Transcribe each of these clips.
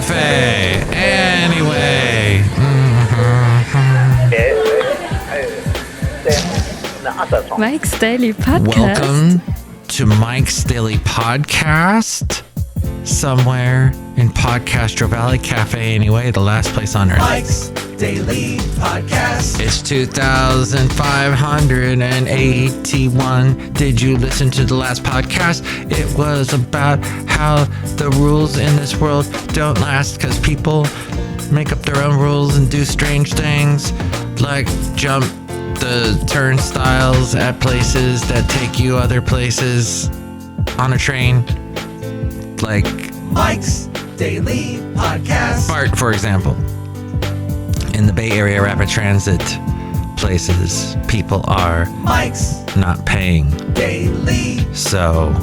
Cafe. Anyway. Mike's Daily Podcast. Welcome to Mike's Daily Podcast. Somewhere in Podcastro Valley Cafe, anyway, the last place on earth. Mike's Daily Podcast. It's 2581. Did you listen to the last podcast? It was about how the rules in this world don't last because people make up their own rules and do strange things, like jump the turnstiles at places that take you other places on a train. Like Mike's Daily Podcast. BART, for example. In the Bay Area rapid transit places, people are Mike's not paying. Daily So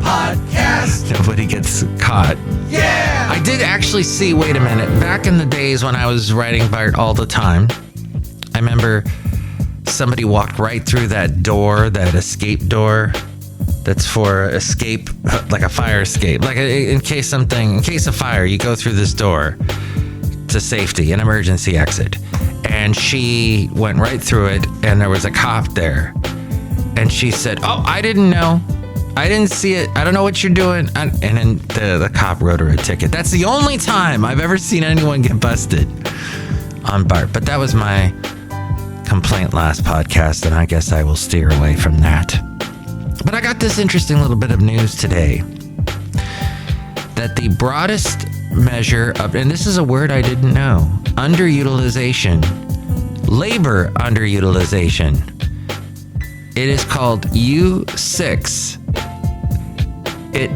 Podcast. nobody gets caught. Yeah! I did actually see, wait a minute, back in the days when I was riding BART all the time, I remember somebody walked right through that door, that escape door. That's for escape, like a fire escape. Like in case of fire, you go through this door to safety, an emergency exit. And she went right through it, and there was a cop there. And she said, "Oh, I didn't know. I didn't see it. I don't know what you're doing." And then the cop wrote her a ticket. That's the only time I've ever seen anyone get busted on BART. But that was my complaint last podcast, and I guess I will steer away from that. But I got this interesting little bit of news today that the broadest measure of, and this is a word I didn't know, underutilization, labor underutilization. It is called U6. It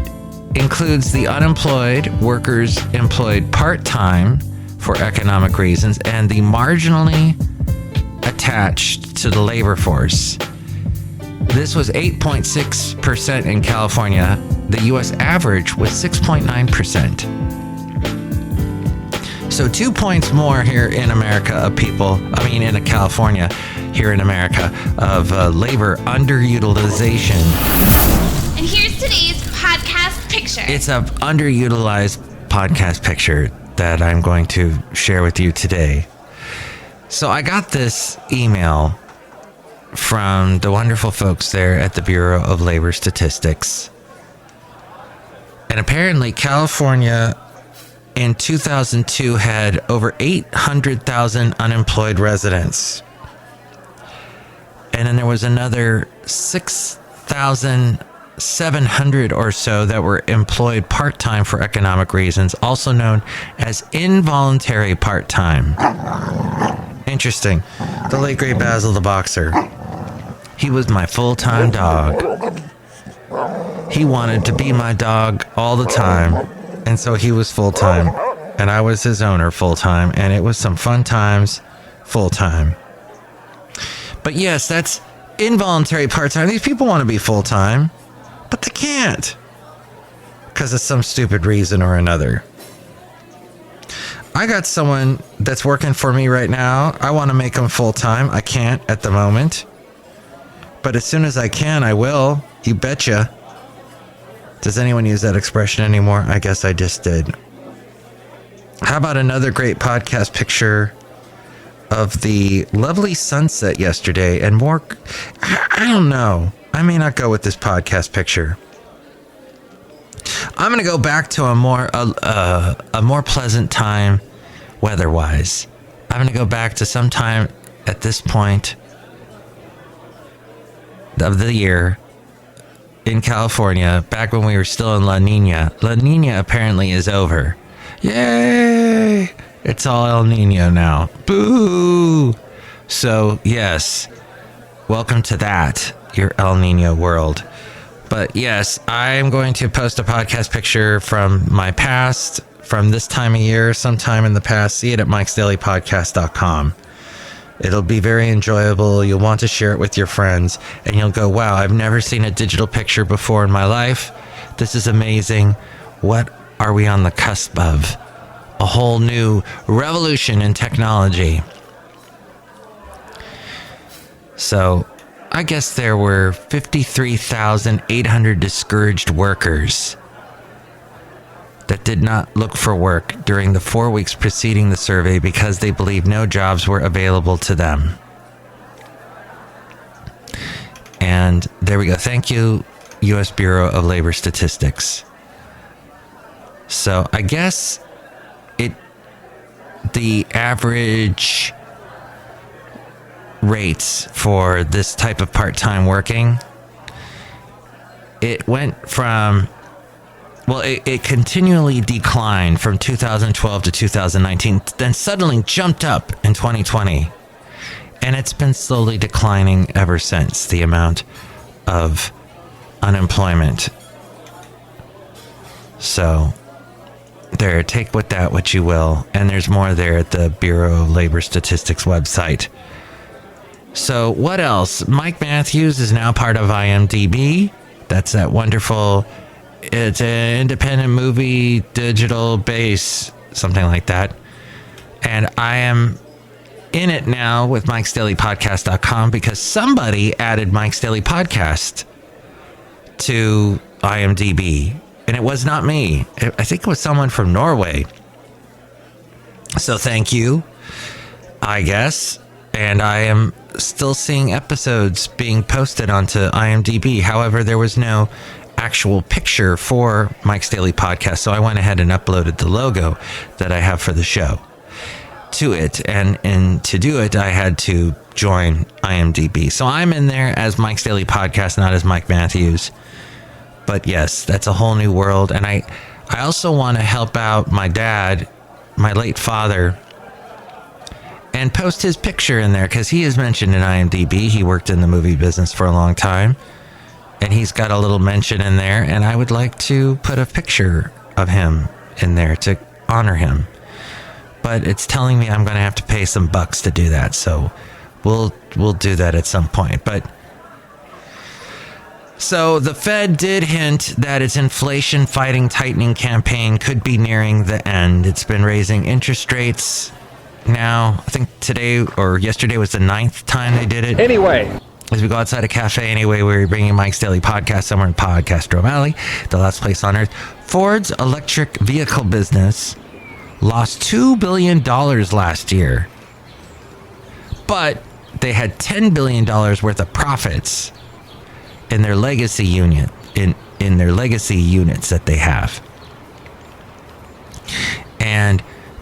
includes the unemployed, workers employed part-time for economic reasons, and the marginally attached to the labor force. This was 8.6% in California. The U.S. average was 6.9%. So 2 points more here in America of people, in California, here in America, of labor underutilization. And here's today's podcast picture. It's an underutilized podcast picture that I'm going to share with you today. So I got this email from the wonderful folks there at the Bureau of Labor Statistics. And apparently California in 2002 had over 800,000 unemployed residents. And then there was another 6,700 or so that were employed part-time for economic reasons, also known as involuntary part-time. Interesting. The late great Basil the Boxer. He was my full-time dog. He wanted to be my dog all the time, and so he was full-time, and I was his owner full-time, and it was some fun times full-time. But yes, that's involuntary part-time. These people want to be full-time, but they can't because of some stupid reason or another. I got someone that's working for me right now. I want to make them full-time. I can't at the moment. But as soon as I can, I will. You betcha. Does anyone use that expression anymore? I guess I just did. How about another great podcast picture of the lovely sunset yesterday and more? I don't know. I may not go with this podcast picture. I'm going to go back to a more pleasant time weather-wise. I'm going to go back to sometime at this point of the year in California, back when we were still in La Nina. La Nina apparently is over. Yay! It's all El Nino now. Boo! So, yes, welcome to that, your El Nino world. But yes, I'm going to post a podcast picture from my past, from this time of year, sometime in the past. See it at mikesdailypodcast.com. It'll be very enjoyable. You'll want to share it with your friends, and you'll go, wow, I've never seen a digital picture before in my life. This is amazing. What are we on the cusp of? A whole new revolution in technology. So I guess there were 53,800 discouraged workers that did not look for work during the 4 weeks preceding the survey because they believed no jobs were available to them. And there we go. Thank you, U.S. Bureau of Labor Statistics. So I guess the average rates for this type of part-time working, it went from, well, it continually declined from 2012 to 2019, then suddenly jumped up in 2020. And it's been slowly declining ever since, the amount of unemployment. So, there, take with that what you will. And there's more there at the Bureau of Labor Statistics website. So, what else? Mike Matthews is now part of IMDb. That's that wonderful, it's an independent movie, digital base, something like that. And I am in it now with Mike'sDailyPodcast.com because somebody added Mike's Daily Podcast to IMDb. And it was not me. I think it was someone from Norway. So thank you, I guess. And I am still seeing episodes being posted onto IMDb. However, there was no actual picture for Mike's Daily Podcast. So I went ahead and uploaded the logo that I have for the show to it. And to do it, I had to join IMDb. So I'm in there as Mike's Daily Podcast, not as Mike Matthews. But yes, that's a whole new world. And I also want to help out my dad, my late father, and post his picture in there because he is mentioned in IMDb. He worked in the movie business for a long time. And he's got a little mention in there. And I would like to put a picture of him in there to honor him. But it's telling me I'm going to have to pay some bucks to do that. So we'll do that at some point. But so the Fed did hint that its inflation fighting tightening campaign could be nearing the end. It's been raising interest rates now. I think today or yesterday was the 9th time they did it. Anyway, as we go outside a cafe anyway, we're bringing Mike's Daily Podcast somewhere in Podcastro Valley, the last place on earth. Ford's electric vehicle business lost $2 billion last year, but they had $10 billion worth of profits in their legacy unit, in their legacy units that they have. And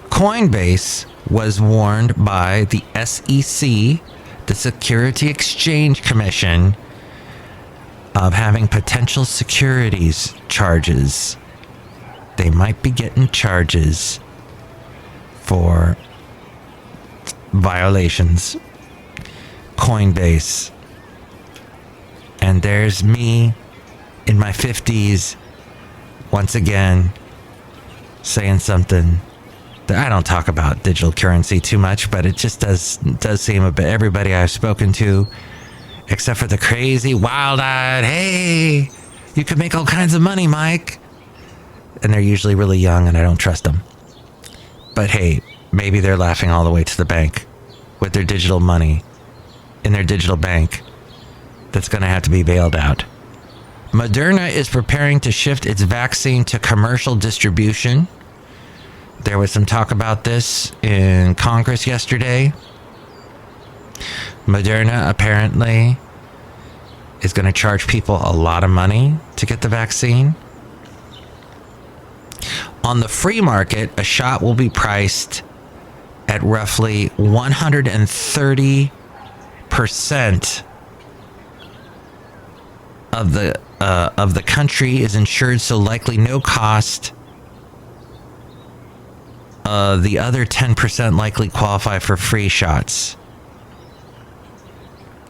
Coinbase was warned by the SEC, the Security Exchange Commission, of having potential securities charges. They might be getting charges for violations. Coinbase. And there's me in my 50s once again saying something that I don't talk about digital currency too much, but it just does seem a bit. Everybody I've spoken to, except for the crazy, wild-eyed, hey, you could make all kinds of money, Mike. And they're usually really young, and I don't trust them. But hey, maybe they're laughing all the way to the bank with their digital money in their digital bank that's going to have to be bailed out. Moderna is preparing to shift its vaccine to commercial distribution. There was some talk about this in Congress yesterday. Moderna apparently is going to charge people a lot of money to get the vaccine. On the free market, a shot will be priced at roughly 130% of the country is insured, so likely no cost. The other 10% likely qualify for free shots.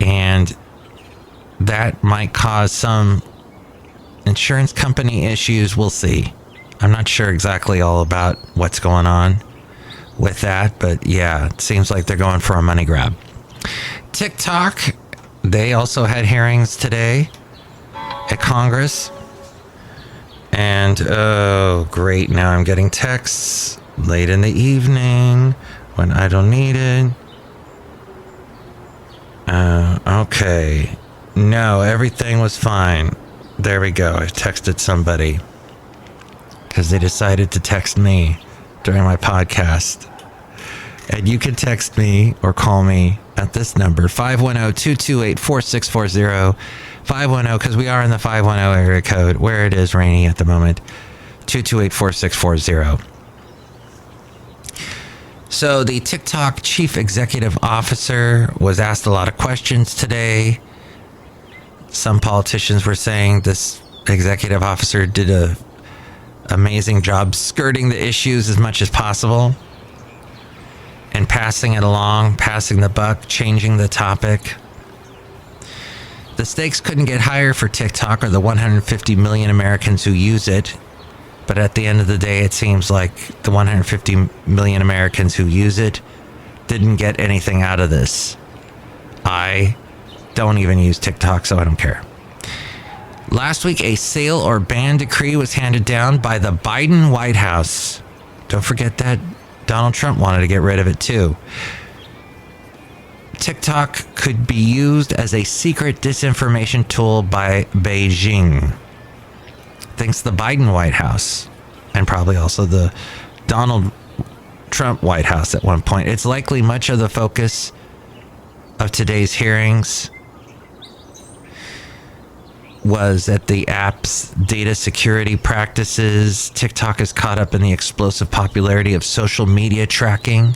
And that might cause some insurance company issues. We'll see. I'm not sure exactly all about what's going on with that, but yeah, it seems like they're going for a money grab. TikTok, they also had hearings today at Congress. And, oh, great. Now I'm getting texts late in the evening when I don't need it. Okay. No, everything was fine. There we go. I texted somebody. because they decided to text me during my podcast. And you can text me or call me at this number, 510-228-4640. 510, because we are in the 510 area code where it is rainy at the moment. 228-4640. So the TikTok chief executive officer was asked a lot of questions today. Some politicians were saying this executive officer did a amazing job skirting the issues as much as possible and passing it along, passing the buck, changing the topic. The stakes couldn't get higher for TikTok or the 150 million Americans who use it. But at the end of the day, it seems like the 150 million Americans who use it didn't get anything out of this. I don't even use TikTok, so I don't care. Last week, a sale or ban decree was handed down by the Biden White House. Don't forget that Donald Trump wanted to get rid of it too. TikTok could be used as a secret disinformation tool by Beijing, thinks the Biden White House, and probably also the Donald Trump White House at one point. It's likely much of the focus of today's hearings was at the app's data security practices. TikTok is caught up in the explosive popularity of social media tracking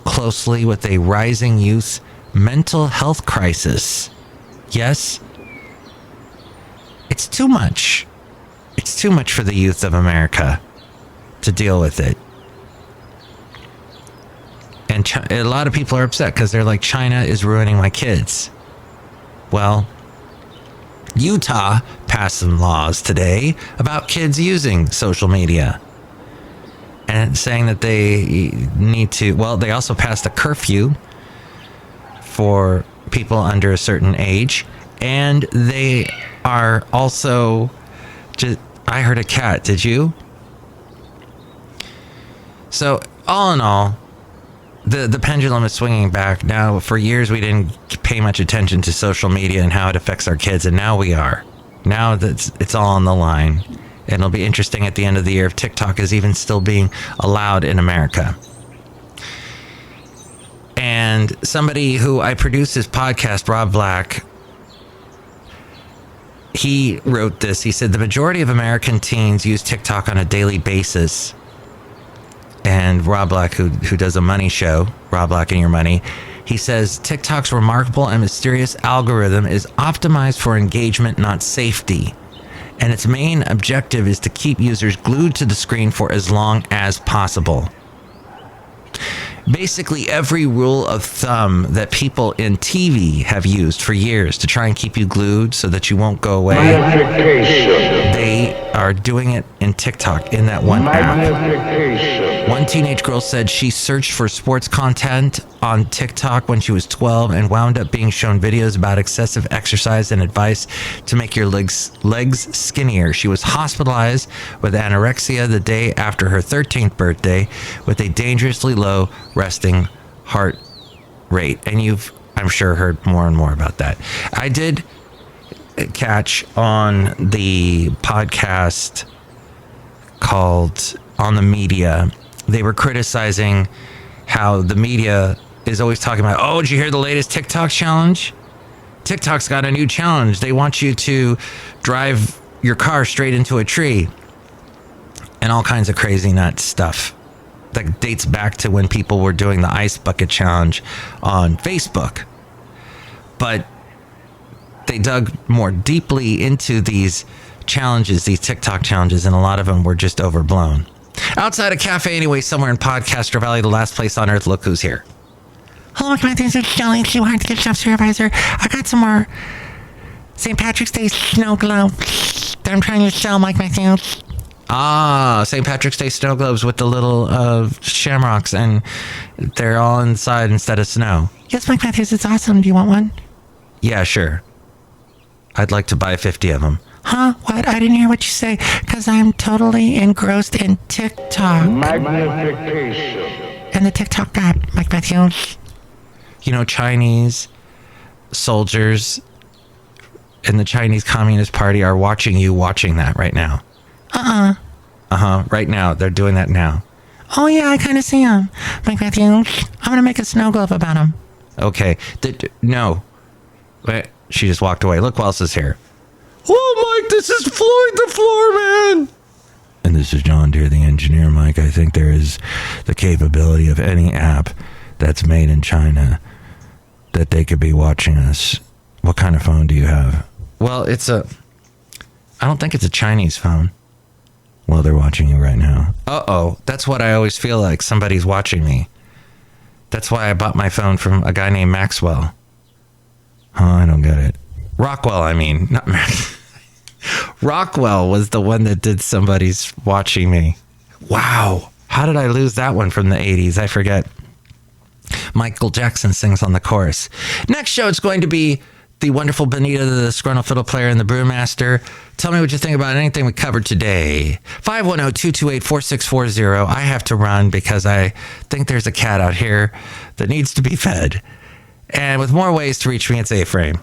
closely with a rising youth mental health crisis. Yes, it's too much. It's too much for the youth of America to deal with it. And a lot of people are upset because they're like, China is ruining my kids. Well, Utah passed some laws today about kids using social media and saying that they need to, well, they also passed a curfew for people under a certain age. And they are also just, I heard a cat. Did you? So all in all, the pendulum is swinging back. Now, for years, we didn't pay much attention to social media and how it affects our kids. And now we are. Now that it's all on the line. And it'll be interesting at the end of the year if TikTok is even still being allowed in America. And somebody who I produce his podcast, Rob Black, he wrote this. He said, the majority of American teens use TikTok on a daily basis. And Rob Black, who does a money show, Rob Black and Your Money, he says, TikTok's remarkable and mysterious algorithm is optimized for engagement, not safety. And its main objective is to keep users glued to the screen for as long as possible. Basically, every rule of thumb that people in TV have used for years to try and keep you glued so that you won't go away, they are doing it in TikTok, in that one app. One teenage girl said she searched for sports content on TikTok when she was 12 and wound up being shown videos about excessive exercise and advice to make your legs skinnier. She was hospitalized with anorexia the day after her 13th birthday with a dangerously low resting heart rate. And you've, I'm sure, heard more and more about that. I did catch on the podcast called On the Media, they were criticizing how the media is always talking about, oh, did you hear the latest TikTok challenge? TikTok's got a new challenge. They want you to drive your car straight into a tree and all kinds of crazy nut stuff that dates back to when people were doing the ice bucket challenge on Facebook. But they dug more deeply into these challenges, these TikTok challenges, and a lot of them were just overblown. Outside a cafe anyway, somewhere in Podcaster Valley, the last place on earth, look who's here. Hello, my name is Chely Shoehart, gift shop supervisor. I got some more St. Patrick's Day snow globes that I'm trying to sell, Mike Matthews. Ah, St. Patrick's Day snow globes with the little shamrocks, and they're all inside instead of snow. Yes, Mike Matthews, it's awesome. Do you want one? Yeah, sure. I'd like to buy 50 of them. Huh? What? I didn't hear what you say, because I'm totally engrossed in TikTok. Magnification. And the TikTok app, Mike Matthews. You know, Chinese soldiers in the Chinese Communist Party are watching you watching that right now. Right now. They're doing that now. Oh, yeah, I kind of see him. Mike Matthews, I'm going to make a snow globe about him. Okay. No. Wait, she just walked away. Look who else is here. Oh, Mike, this is Floyd the Floorman. And this is John Deere, the engineer, Mike. I think there is the capability of any app that's made in China that they could be watching us. What kind of phone do you have? Well, I don't think it's a Chinese phone. Well, they're watching you right now. Uh-oh. That's what I always feel like. Somebody's watching me. That's why I bought my phone from a guy named Maxwell. Huh, I don't get it. Rockwell, I mean. Not Max. Rockwell was the one that did Somebody's Watching Me. Wow. How did I lose that one from the 80s? I forget. Michael Jackson sings on the chorus. Next show, it's going to be the wonderful Benita, the Disgruntled Fiddle Player, and the Brewmaster. Tell me what you think about anything we covered today. 510-228-4640. I have to run because I think there's a cat out here that needs to be fed. And with more ways to reach me, it's A-Frame.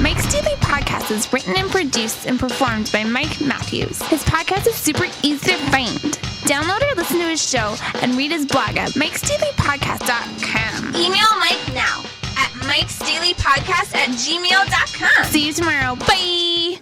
Mike's Daily Podcast is written and produced and performed by Mike Matthews. His podcast is super easy to find. Download or listen to his show and read his blog at mikesdailypodcast.com. Email Mike now at mikesdailypodcast@gmail.com. See you tomorrow. Bye!